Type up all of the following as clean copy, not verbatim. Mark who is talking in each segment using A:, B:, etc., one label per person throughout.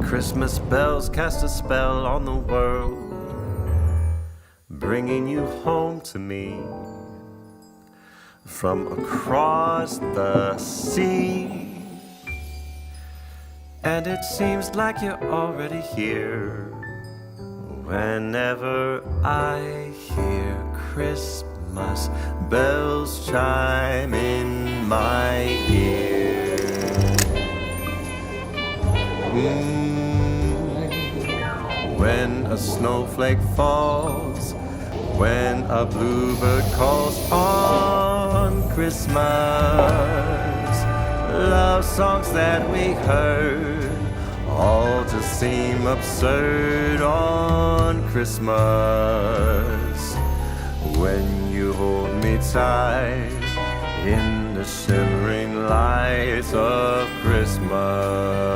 A: Christmas bells cast a spell on the world, bringing you home to me from across the sea. And it seems like you're already here whenever I hear Christmas bells chime in my ear. When a snowflake falls, when a bluebird calls on Christmas, love songs that we heard all just seem absurd on Christmas. When you hold me tight in the shimmering lights of Christmas.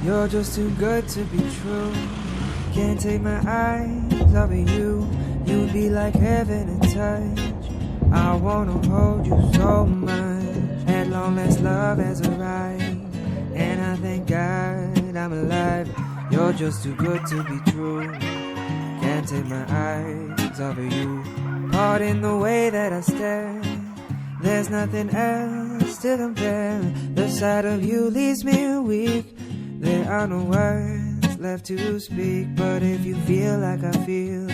B: You're just too good to be true. Can't take my eyes off of you. You'd be like heaven to touch. I wanna hold you so much. At long last love has arrived, and I thank God I'm alive. You're just too good to be true. Can't take my eyes off of you. Pardon the way that I stare. There's nothing else to compare. The sight of you leaves me weak. There are no words left to speak. But if you feel like I feel,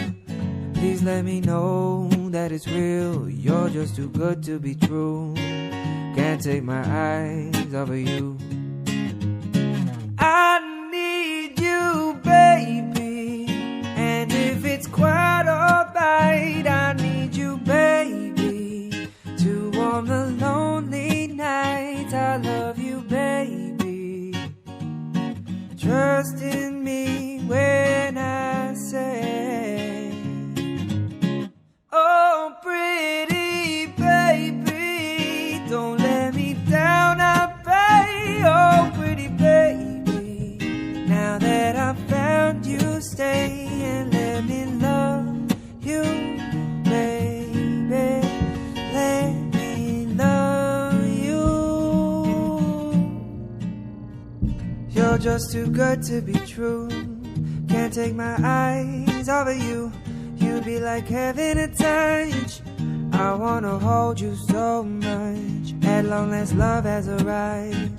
B: please let me know that it's real. You're just too good to be true. Can't take my eyes off of you. I need you, baby. And if it's quite alright, I need you, baby, to warm the lonely nights. I love you, baby. Trust in me when I say, oh, pretty baby, don't let me down, I pray. Oh, pretty baby, now that I found you, stay and let me love you, baby. Let me love you. You're just too good to be true. Can't take my eyes off of you. You'd be like heaven to touch. I wanna hold you so much. At long last love has arrived,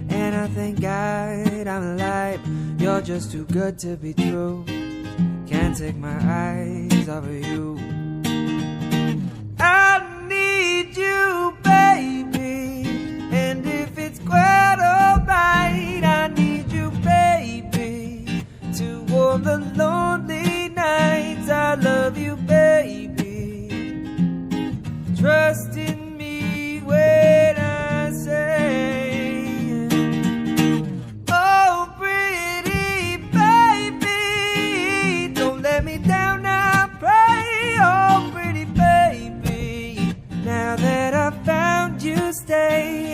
B: and I thank God I'm alive. You're just too good to be true. Can't take my eyes off of you. I need you, baby, and if it's quite alright, I need you, baby, to warm the lonely nights. I love you, baby. Trust in me when I say, oh, pretty baby, don't let me down, I pray. Oh, pretty baby, now that I found you, stay.